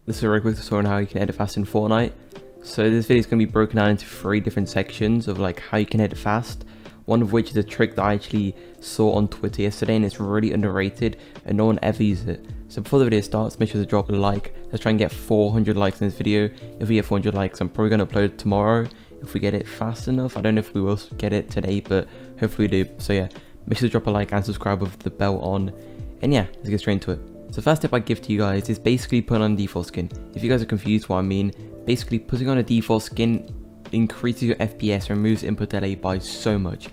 This is a very quick tutorial on how you can edit fast in Fortnite. So this video is going to be broken down into 3 different sections of like how you can edit fast. One of which is a trick that I actually saw on Twitter yesterday and it's really underrated and no one ever uses it. So before the video starts, make sure to drop a like. Let's try and get 400 likes in this video. If we get 400 likes, I'm probably going to upload it tomorrow if we get it fast enough. I don't know if we will get it today, but hopefully we do. So yeah, make sure to drop a like and subscribe with the bell on. And yeah, let's get straight into it. So the first tip I give to you guys is basically put on a default skin. If you guys are confused what I mean, basically putting on a default skin increases your FPS and removes input delay by so much.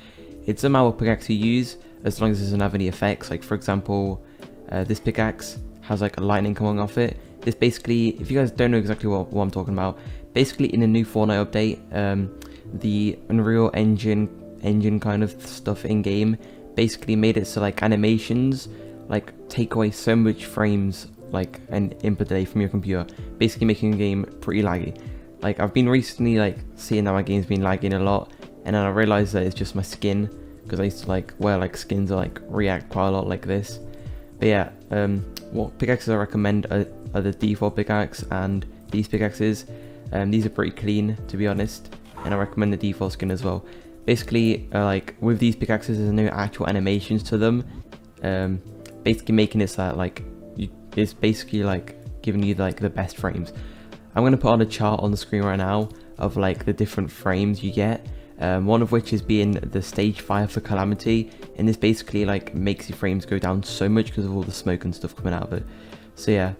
It doesn't matter what pickaxe you use as long as it doesn't have any effects. Like for example, this pickaxe has like a lightning coming off it. This basically, if you guys don't know exactly what I'm talking about, basically in the new Fortnite update, the Unreal Engine kind of stuff in game basically made it so like animations like take away so much frames like an input delay from your computer, basically making the game pretty laggy. Like I've been recently like seeing that my game's been lagging a lot, and then I realized that it's just my skin, because I used to like wear like skins that like react quite a lot like this. But yeah, what pickaxes I recommend are the default pickaxe and these pickaxes. These are pretty clean to be honest, and I recommend the default skin as well. Basically like with these pickaxes there's no actual animations to them, basically making it so that like it's basically like giving you like the best frames. I'm going to put on a chart on the screen right now of like the different frames you get, one of which is being the stage 5 for Calamity, and this basically like makes your frames go down so much because of all the smoke and stuff coming out of it. So yeah,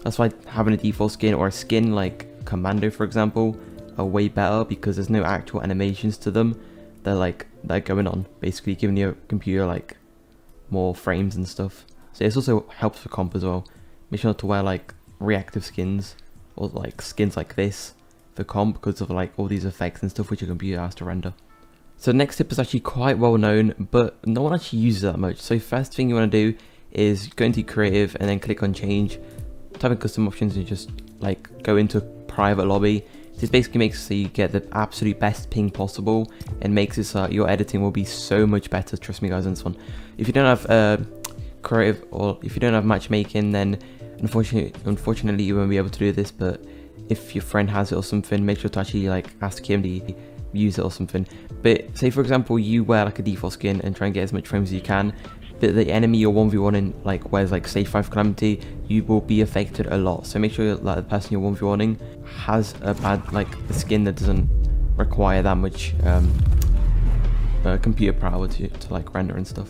that's why having a default skin or a skin like Commando for example are way better, because there's no actual animations to them. They're going on, basically giving your computer like more frames and stuff. So this also helps for comp as well. Make sure not to wear like reactive skins or like skins like this for comp, because of like all these effects and stuff which your computer has to render. So the next tip is actually quite well known, but no one actually uses it that much. So first thing you want to do is go into creative and then click on change, type in custom options and just like go into private lobby. This basically makes it so you get the absolute best ping possible and makes it so your editing will be so much better. Trust me guys on this one. If you don't have creative or if you don't have matchmaking, then unfortunately you won't be able to do this. But if your friend has it or something, make sure to actually like ask him to use it or something. But say for example you wear like a default skin and try and get as much frames as you can, but the enemy you're 1v1ing like wears like stage 5 Calamity, you will be affected a lot. So make sure that the person you're 1v1ing has a bad like a skin that doesn't require that much computer power to like render and stuff.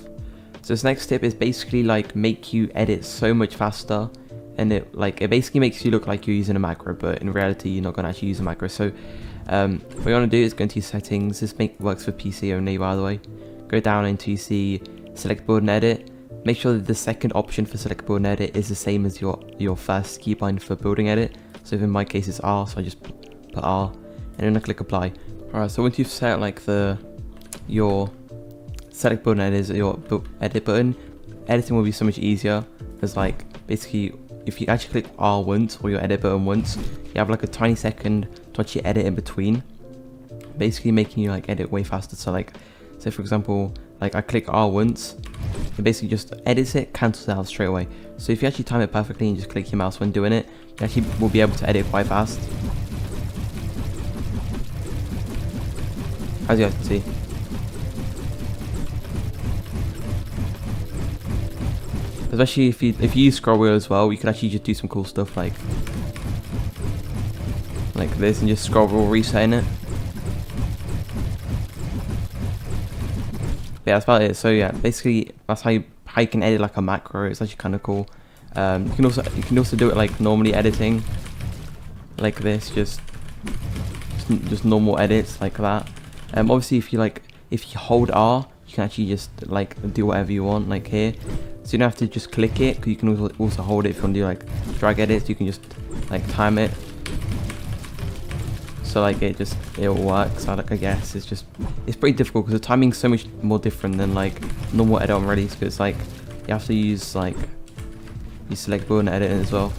So this next tip is basically like make you edit so much faster, and it basically makes you look like you're using a macro, but in reality you're not going to actually use a macro. So what you want to do is go into your settings. This works for PC only by the way. Go down until you see select build and edit. Make sure that the second option for select build and edit is the same as your first keybind for building edit. So in my case it's R, so I just put R and then I click apply. Alright, so once you've set like your select build and edit is your edit button, editing will be so much easier, because like basically if you actually click R once or your edit button once, you have like a tiny second to actually edit in between, basically making you like edit way faster. So like say for example like I click R once, it basically just edits it, cancels it out straight away. So if you actually time it perfectly and just click your mouse when doing it, you actually will be able to edit quite fast, as you guys can see. Especially if you use scroll wheel as well, you can actually just do some cool stuff like this and just scroll wheel resetting it. Yeah, that's about it. So yeah, basically that's how you can edit like a macro. It's actually kind of cool. You can also do it like normally editing, like this, just normal edits like that. Obviously if you hold R, you can actually just like do whatever you want like here. So you don't have to just click it, because you can also hold it if you want to do like drag edits. You can just like time it, so like it will work. So like I guess it's pretty difficult because the timing's so much more different than like normal edit on release, because like you have to use like you select build and edit as well.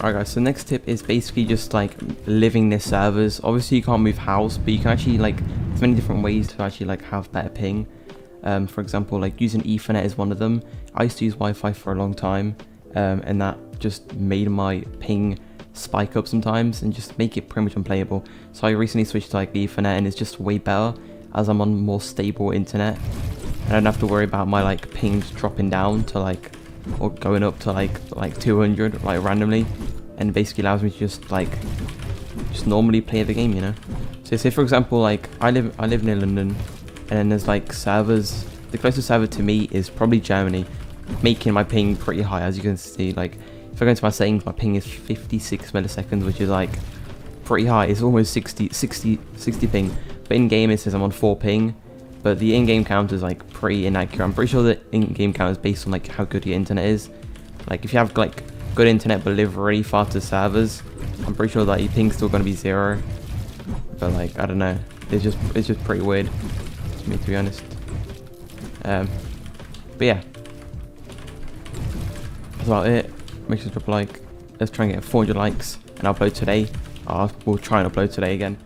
Alright guys, so next tip is basically just like living near servers. Obviously you can't move house, but you can actually like there's many different ways to actually like have better ping. For example, like using Ethernet is one of them. I used to use Wi-Fi for a long time, and that just made my ping spike up sometimes and just make it pretty much unplayable. So I recently switched to like Ethernet, and it's just way better as I'm on more stable internet. I don't have to worry about my like pings dropping down to like, or going up to like 200 like randomly, and basically allows me to just normally play the game, you know. So say for example, like I live near London, and then there's like servers. The closest server to me is probably Germany, making my ping pretty high. As you can see, like if I go into my settings, my ping is 56 milliseconds, which is like pretty high. It's almost 60 ping. But in game it says I'm on 4 ping, but the in-game count is like pretty inaccurate. I'm pretty sure the in-game count is based on like how good your internet is. Like if you have like good internet but live really far to servers, I'm pretty sure that your ping's still gonna be 0. But like I don't know, it's just pretty weird to me, to be honest. But yeah, that's about it. Make sure to drop a like. Let's try and get 400 likes and upload today. We'll try and upload today again.